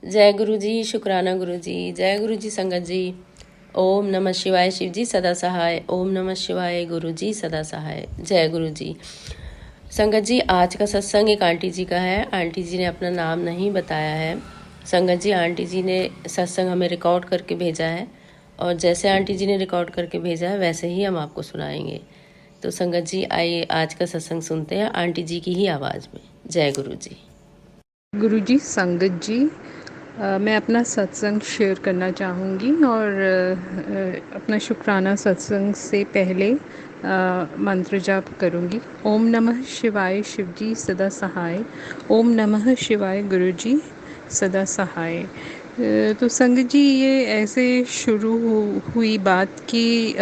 जय गुरु जी, शुक्राना गुरु जी। जय गुरु जी संगत जी। ओम नमः शिवाय, शिव जी सदा सहाय। ओम नमः शिवाय, गुरु जी सदा सहाय। जय गुरु जी। संगत जी, आज का सत्संग एक आंटी जी का है। आंटी जी ने अपना नाम नहीं बताया है। संगत जी, आंटी जी ने सत्संग हमें रिकॉर्ड करके भेजा है और जैसे आंटी जी ने रिकॉर्ड करके भेजा है वैसे ही हम आपको सुनाएंगे। तो संगत जी, आइए आज का सत्संग सुनते हैं आंटी जी की ही आवाज़ में। जय गुरु जी। गुरुजी, संगत जी, मैं अपना सत्संग शेयर करना चाहूँगी और अपना शुक्राना सत्संग से पहले मंत्र जाप करूँगी। ओम नमः शिवाय, शिव जी सदा सहाय। ओम नमः शिवाय, गुरुजी सदा सहाय। तो संगत जी, ये ऐसे शुरू हुई बात कि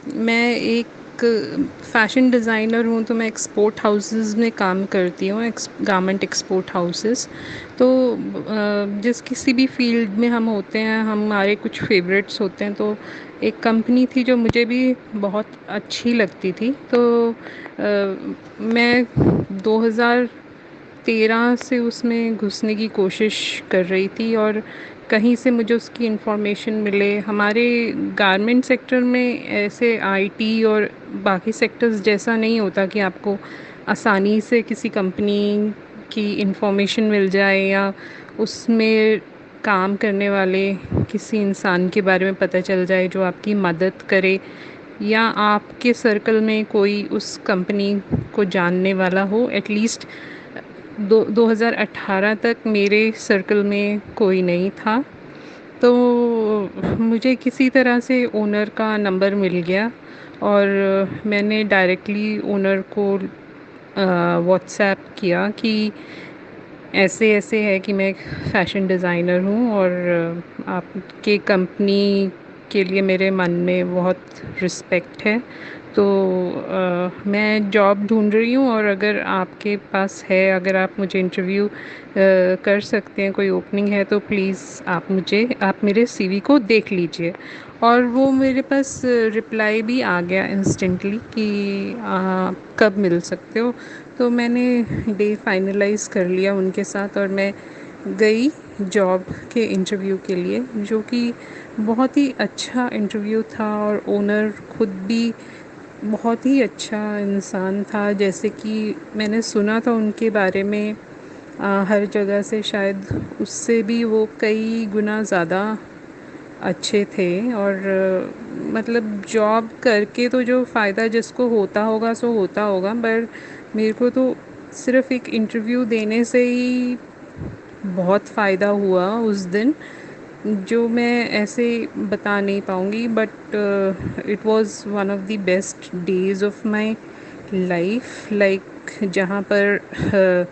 मैं एक फ़ैशन डिज़ाइनर हूँ, तो मैं एक्सपोर्ट हाउसेस में काम करती हूँ, गारमेंट एक्सपोर्ट हाउसेस। तो जिस किसी भी फील्ड में हम होते हैं, हमारे कुछ फेवरेट्स होते हैं। तो एक कंपनी थी जो मुझे भी बहुत अच्छी लगती थी। तो मैं 2013 से उसमें घुसने की कोशिश कर रही थी और कहीं से मुझे उसकी इन्फॉर्मेशन मिले। हमारे गारमेंट सेक्टर में ऐसे आईटी और बाकी सेक्टर्स जैसा नहीं होता कि आपको आसानी से किसी कंपनी की इन्फॉर्मेशन मिल जाए या उसमें काम करने वाले किसी इंसान के बारे में पता चल जाए जो आपकी मदद करे, या आपके सर्कल में कोई उस कंपनी को जानने वाला हो। एटलीस्ट 2018 तक मेरे सर्कल में कोई नहीं था। तो मुझे किसी तरह से ओनर का नंबर मिल गया और मैंने डायरेक्टली ओनर को व्हाट्सएप किया कि ऐसे ऐसे है कि मैं एक फ़ैशन डिज़ाइनर हूँ और आपके कंपनी के लिए मेरे मन में बहुत रिस्पेक्ट है। तो मैं जॉब ढूंढ रही हूँ और अगर आपके पास है, अगर आप मुझे इंटरव्यू कर सकते हैं, कोई ओपनिंग है तो प्लीज़ आप मेरे सीवी को देख लीजिए। और वो मेरे पास रिप्लाई भी आ गया इंस्टेंटली कि कब मिल सकते हो। तो मैंने डे फाइनलाइज़ कर लिया उनके साथ और मैं गई जॉब के इंटरव्यू के लिए, जो कि बहुत ही अच्छा इंटरव्यू था। और ओनर खुद भी बहुत ही अच्छा इंसान था। जैसे कि मैंने सुना था उनके बारे में हर जगह से, शायद उससे भी वो कई गुना ज़्यादा अच्छे थे। और मतलब जॉब करके तो जो फ़ायदा जिसको होता होगा सो होता होगा, पर मेरे को तो सिर्फ़ एक इंटरव्यू देने से ही बहुत फ़ायदा हुआ उस दिन, जो मैं ऐसे बता नहीं पाऊँगी। But it was one of the best days of my life, like जहाँ पर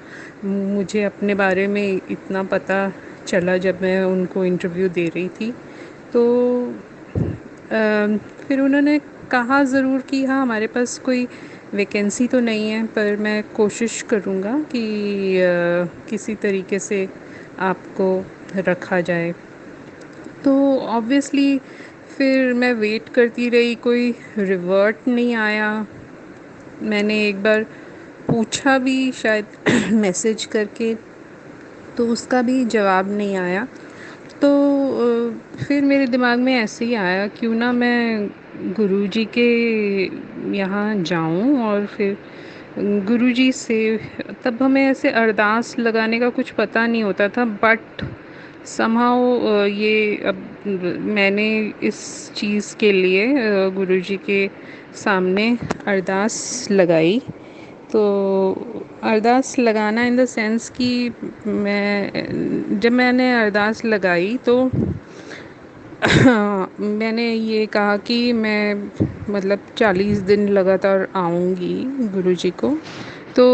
मुझे अपने बारे में इतना पता चला जब मैं उनको इंटरव्यू दे रही थी। तो फिर उन्होंने कहा ज़रूर कि हाँ, हमारे पास कोई वैकेंसी तो नहीं है, पर मैं कोशिश करूँगा कि किसी तरीके से आपको रखा जाए। तो ऑब्वियसली फिर मैं वेट करती रही, कोई रिवर्ट नहीं आया। मैंने एक बार पूछा भी शायद मैसेज करके, तो उसका भी जवाब नहीं आया। तो फिर मेरे दिमाग में ऐसे ही आया, क्यों ना मैं गुरुजी के यहाँ जाऊँ और फिर गुरुजी से, तब हमें ऐसे अरदास लगाने का कुछ पता नहीं होता था, बट समहाउ ये अब मैंने इस चीज़ के लिए गुरुजी के सामने अरदास लगाई। तो अरदास लगाना इन द सेंस कि जब मैंने अरदास लगाई तो मैंने ये कहा कि मैं मतलब 40 दिन लगातार आऊँगी गुरुजी को। तो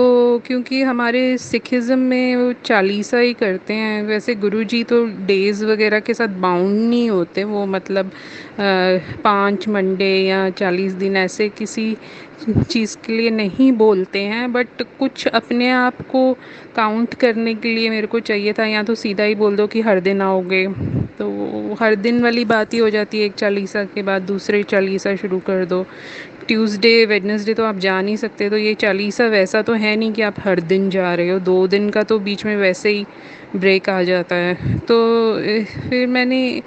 क्योंकि हमारे सिखिज़्म में वो चालीसा ही करते हैं, वैसे गुरुजी तो डेज़ वगैरह के साथ बाउंड नहीं होते। वो मतलब 5 मंडे या 40 दिन ऐसे किसी चीज़ के लिए नहीं बोलते हैं, बट कुछ अपने आप को काउंट करने के लिए मेरे को चाहिए था। या तो सीधा ही बोल दो कि हर दिन आओगे, तो हर दिन वाली बात ही हो जाती है। एक चालीसा के बाद दूसरे चालीसा शुरू कर दो, ट्यूसडे वेडनेसडे तो आप जा नहीं सकते, तो ये चालीसा वैसा तो है नहीं कि आप हर दिन जा रहे हो, 2 दिन का तो बीच में वैसे ही ब्रेक आ जाता है। तो फिर मैंने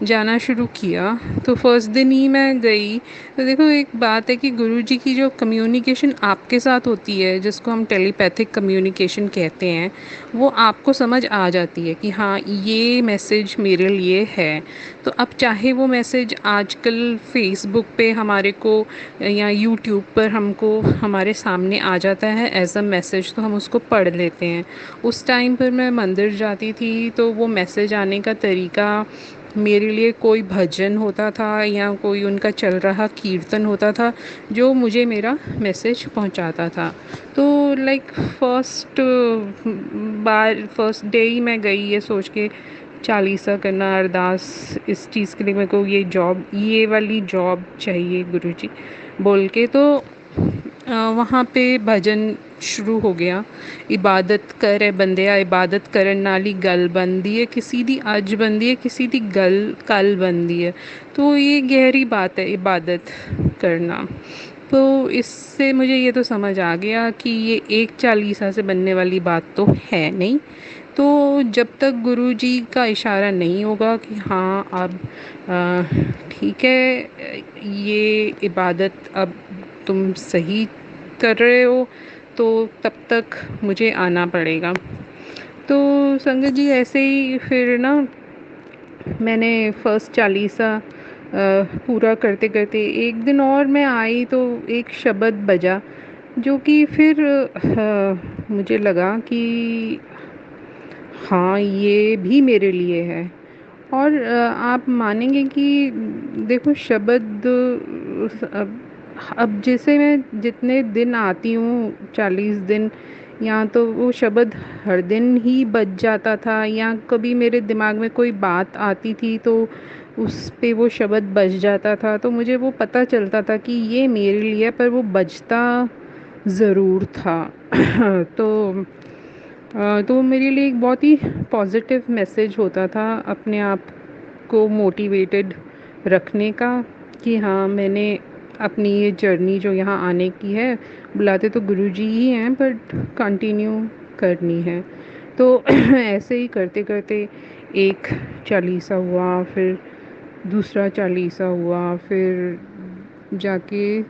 जाना शुरू किया। तो फर्स्ट दिन ही मैं गई, तो देखो एक बात है कि गुरुजी की जो कम्युनिकेशन आपके साथ होती है, जिसको हम टेलीपैथिक कम्युनिकेशन कहते हैं, वो आपको समझ आ जाती है कि हाँ ये मैसेज मेरे लिए है। तो अब चाहे वो मैसेज आजकल फेसबुक पे हमारे को या यूट्यूब पर हमको हमारे सामने आ जाता है एज अ मैसेज, तो हम उसको पढ़ लेते हैं। उस टाइम पर मैं मंदिर जाती थी, तो वो मैसेज आने का तरीका मेरे लिए कोई भजन होता था या कोई उनका चल रहा कीर्तन होता था जो मुझे मेरा मैसेज पहुंचाता था। तो लाइक फर्स्ट डे ही मैं गई ये सोच के चालीसा करना, अरदास इस चीज़ के लिए, मेरे को ये वाली जॉब चाहिए गुरुजी बोल के। तो वहाँ पे भजन शुरू हो गया। इबादत करे बंदिया इबादत करन नाली गल बनदी है, किसी दी अज बनदी है किसी दी गल कल बनदी है। तो ये गहरी बात है इबादत करना। तो इससे मुझे ये तो समझ आ गया कि ये एक चालीसा से बनने वाली बात तो है नहीं। तो जब तक गुरुजी का इशारा नहीं होगा कि हाँ अब ठीक है, ये इबादत अब तुम सही कर रहे हो, तो तब तक मुझे आना पड़ेगा। तो संगत जी ऐसे ही फिर ना मैंने फर्स्ट चालीसा पूरा करते करते एक दिन और मैं आई, तो एक शब्द बजा जो कि फिर मुझे लगा कि हाँ ये भी मेरे लिए है। और आप मानेंगे कि देखो शब्द अब जैसे मैं जितने दिन आती हूँ 40 दिन, या तो वो शब्द हर दिन ही बज जाता था, या कभी मेरे दिमाग में कोई बात आती थी तो उस पे वो शब्द बज जाता था, तो मुझे वो पता चलता था कि ये मेरे लिए, पर वो बजता ज़रूर था। तो तो मेरे लिए एक बहुत ही पॉजिटिव मैसेज होता था अपने आप को मोटिवेटेड रखने का कि हाँ मैंने अपनी ये जर्नी जो यहाँ आने की है, बुलाते तो गुरुजी ही हैं बट कंटिन्यू करनी है। तो ऐसे ही करते करते एक चालीसा हुआ, फिर दूसरा चालीसा हुआ, फिर जाके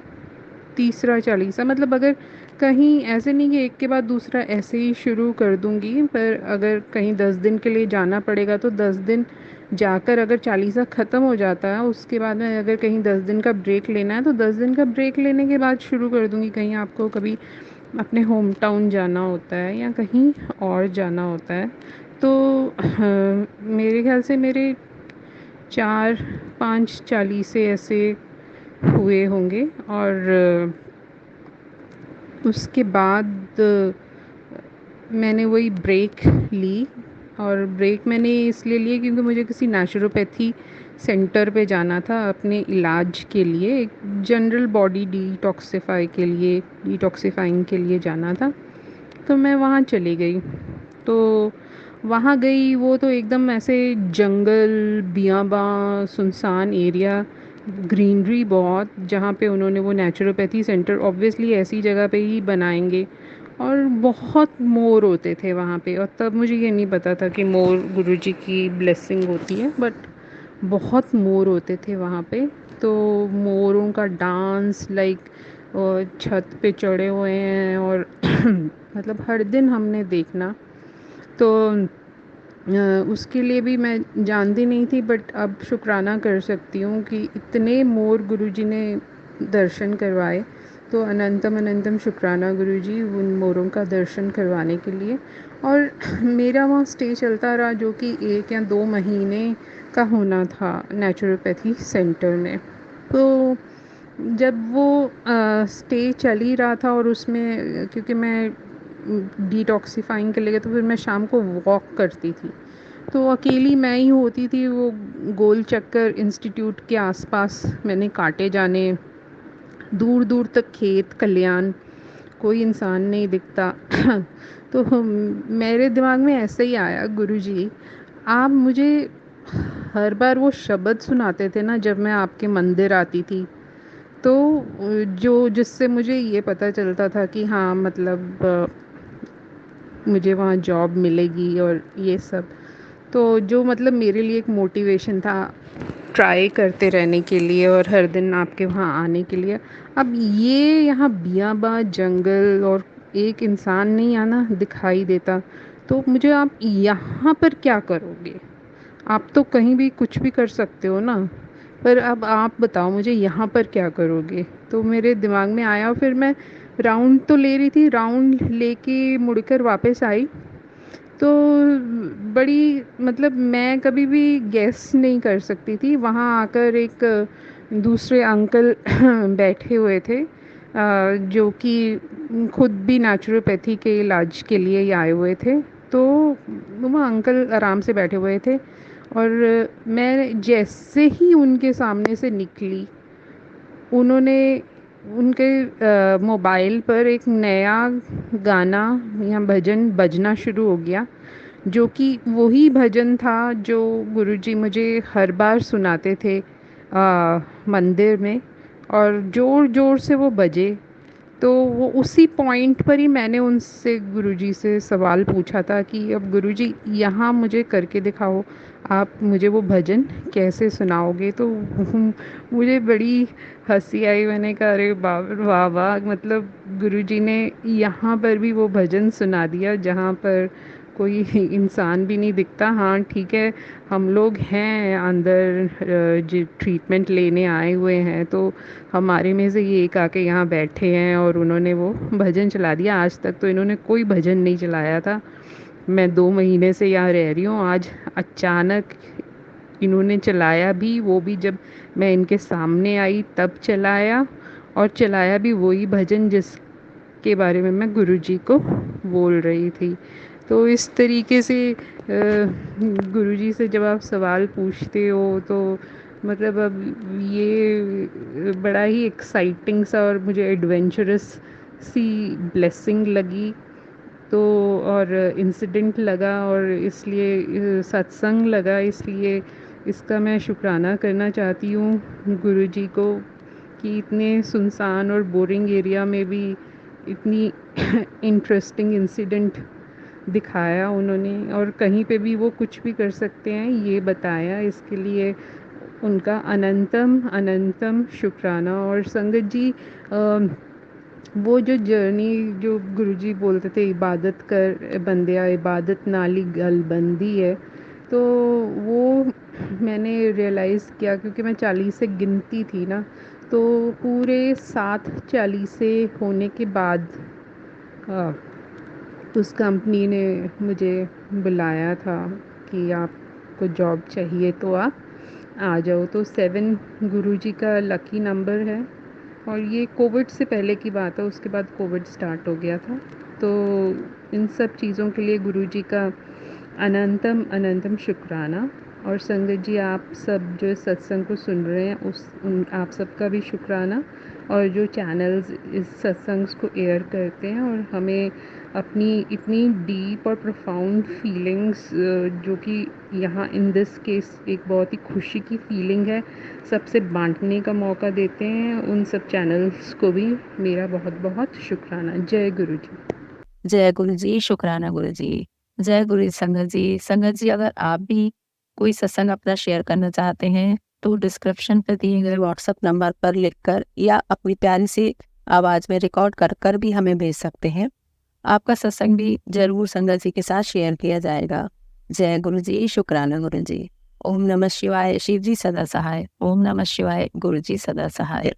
तीसरा चालीसा, मतलब अगर कहीं ऐसे नहीं कि एक के बाद दूसरा ऐसे ही शुरू कर दूंगी, पर अगर कहीं 10 दिन के लिए जाना पड़ेगा तो 10 दिन जाकर अगर चालीसा ख़त्म हो जाता है, उसके बाद में अगर कहीं 10 दिन का ब्रेक लेना है तो 10 दिन का ब्रेक लेने के बाद शुरू कर दूंगी। कहीं आपको कभी अपने होम टाउन जाना होता है या कहीं और जाना होता है, तो मेरे ख्याल से मेरे 4-5 चालीसे ऐसे हुए होंगे। और उसके बाद मैंने वही ब्रेक ली। और ब्रेक मैंने इसलिए लिए क्योंकि मुझे किसी नेचुरोपैथी सेंटर पे जाना था अपने इलाज के लिए, एक जनरल बॉडी डिटॉक्सिफाइंग के लिए जाना था। तो मैं वहाँ चली गई। तो वहाँ गई, वो तो एकदम ऐसे जंगल बियाबां सुनसान एरिया, ग्रीनरी बहुत, जहाँ पे उन्होंने वो नेचुरोपैथी सेंटर ऑब्वियसली ऐसी जगह पे ही बनाएंगे। और बहुत मोर होते थे वहाँ पे, और तब मुझे ये नहीं पता था कि मोर गुरुजी की ब्लेसिंग होती है, बट बहुत मोर होते थे वहाँ पे। तो मोरों का डांस लाइक छत पे चढ़े हुए हैं, और मतलब हर दिन हमने देखना। तो उसके लिए भी मैं जानती नहीं थी, बट अब शुक्राना कर सकती हूँ कि इतने मोर गुरुजी ने दर्शन करवाए। तो अनंतम अनंतम शुक्राना गुरुजी उन मोरों का दर्शन करवाने के लिए। और मेरा वहाँ स्टे चलता रहा जो कि 1 या 2 महीने का होना था नेचुरोपैथी सेंटर में। तो जब वो स्टे चल ही रहा था, और उसमें क्योंकि मैं डिटॉक्सिफाइंग के लिए, तो फिर मैं शाम को वॉक करती थी, तो अकेली मैं ही होती थी। वो गोल चक्कर इंस्टीट्यूट के आसपास मैंने काटे जाने, दूर दूर तक खेत खलियान, कोई इंसान नहीं दिखता। तो मेरे दिमाग में ऐसे ही आया, गुरुजी आप मुझे हर बार वो शब्द सुनाते थे ना जब मैं आपके मंदिर आती थी, तो जो जिससे मुझे ये पता चलता था कि हाँ मतलब मुझे वहाँ जॉब मिलेगी और ये सब। तो जो मतलब मेरे लिए एक मोटिवेशन था ट्राई करते रहने के लिए और हर दिन आपके वहाँ आने के लिए, अब ये यहाँ बियाबा जंगल और एक इंसान नहीं आना दिखाई देता, तो मुझे आप यहाँ पर क्या करोगे? आप तो कहीं भी कुछ भी कर सकते हो ना, पर अब आप बताओ मुझे यहाँ पर क्या करोगे? तो मेरे दिमाग में आया और फिर मैं राउंड तो ले रही थी, राउंड लेके मुड़कर वापस आई। तो बड़ी मतलब मैं कभी भी गेस नहीं कर सकती थी, वहाँ आकर एक दूसरे अंकल बैठे हुए थे, जो कि खुद भी नेचुरोपैथी के इलाज के लिए ही आए हुए थे। तो वो अंकल आराम से बैठे हुए थे और मैं जैसे ही उनके सामने से निकली, उन्होंने उनके मोबाइल पर एक नया गाना या भजन बजना शुरू हो गया, जो कि वही भजन था जो गुरुजी मुझे हर बार सुनाते थे मंदिर में, और ज़ोर ज़ोर से वो बजे। तो वो उसी पॉइंट पर ही मैंने उनसे गुरुजी से सवाल पूछा था कि अब गुरुजी यहाँ मुझे करके दिखाओ, आप मुझे वो भजन कैसे सुनाओगे? तो मुझे बड़ी हंसी आई, मैंने कहा अरे वाह वाह, मतलब गुरुजी ने यहाँ पर भी वो भजन सुना दिया जहाँ पर कोई इंसान भी नहीं दिखता। हाँ ठीक है, हम लोग हैं अंदर जो ट्रीटमेंट लेने आए हुए हैं, तो हमारे में से ये एक आके यहाँ बैठे हैं और उन्होंने वो भजन चला दिया। आज तक तो इन्होंने कोई भजन नहीं चलाया था, मैं 2 महीने से यहाँ रह रही हूँ, आज अचानक इन्होंने चलाया भी, वो भी जब मैं इनके सामने आई तब चलाया, और चलाया भी वही भजन जिसके बारे में मैं गुरुजी को बोल रही थी। तो इस तरीके से गुरुजी से जब आप सवाल पूछते हो तो मतलब अब ये बड़ा ही एक्साइटिंग सा और मुझे एडवेंचरस सी ब्लेसिंग लगी। तो और इंसिडेंट लगा और इसलिए सत्संग लगा, इसलिए इसका मैं शुक्राना करना चाहती हूँ गुरुजी को कि इतने सुनसान और बोरिंग एरिया में भी इतनी इंटरेस्टिंग इंसिडेंट दिखाया उन्होंने, और कहीं पे भी वो कुछ भी कर सकते हैं ये बताया। इसके लिए उनका अनंतम अनंतम शुक्राना। और संगत जी वो जो जर्नी जो गुरुजी बोलते थे इबादत कर बंदिया इबादत नाली गल बंदी है, तो वो मैंने रियलाइज़ किया क्योंकि मैं 40 से गिनती थी ना, तो पूरे 7 40 से होने के बाद आ, उस कंपनी ने मुझे बुलाया था कि आपको जॉब चाहिए तो आप आ जाओ। तो 7 गुरुजी का लकी नंबर है, और ये कोविड से पहले की बात है, उसके बाद कोविड स्टार्ट हो गया था। तो इन सब चीज़ों के लिए गुरुजी का अनंतम अनंतम शुक्राना। और संगत जी आप सब जो इस सत्संग को सुन रहे हैं आप सबका भी शुक्राना, और जो चैनल्स इस सत्संग को एयर करते हैं और हमें अपनी इतनी डीप और प्रोफाउंड फीलिंग्स, जो कि यहाँ इन दिस केस एक बहुत ही खुशी की फीलिंग है, सबसे बांटने का मौका देते हैं, उन सब चैनल्स को भी मेरा बहुत बहुत शुक्राना। जय गुरु जी। जय गुरु जी, शुक्राना गुरु जी। जय गुरु संगत जी। संगत जी अगर आप भी कोई सत्संग अपना शेयर करना चाहते हैं तो डिस्क्रिप्शन पर दिए गए व्हाट्सएप नंबर पर लिखकर या अपनी प्यारी सी आवाज़ में रिकॉर्ड कर कर भी हमें भेज सकते हैं। आपका सत्संग भी जरूर संगत जी के साथ शेयर किया जाएगा। जय गुरु जी, शुक्राना गुरु जी। ओम नमः शिवाय, शिव जी सदा सहाय। ओम नमः शिवाय, गुरु जी सदा सहाय।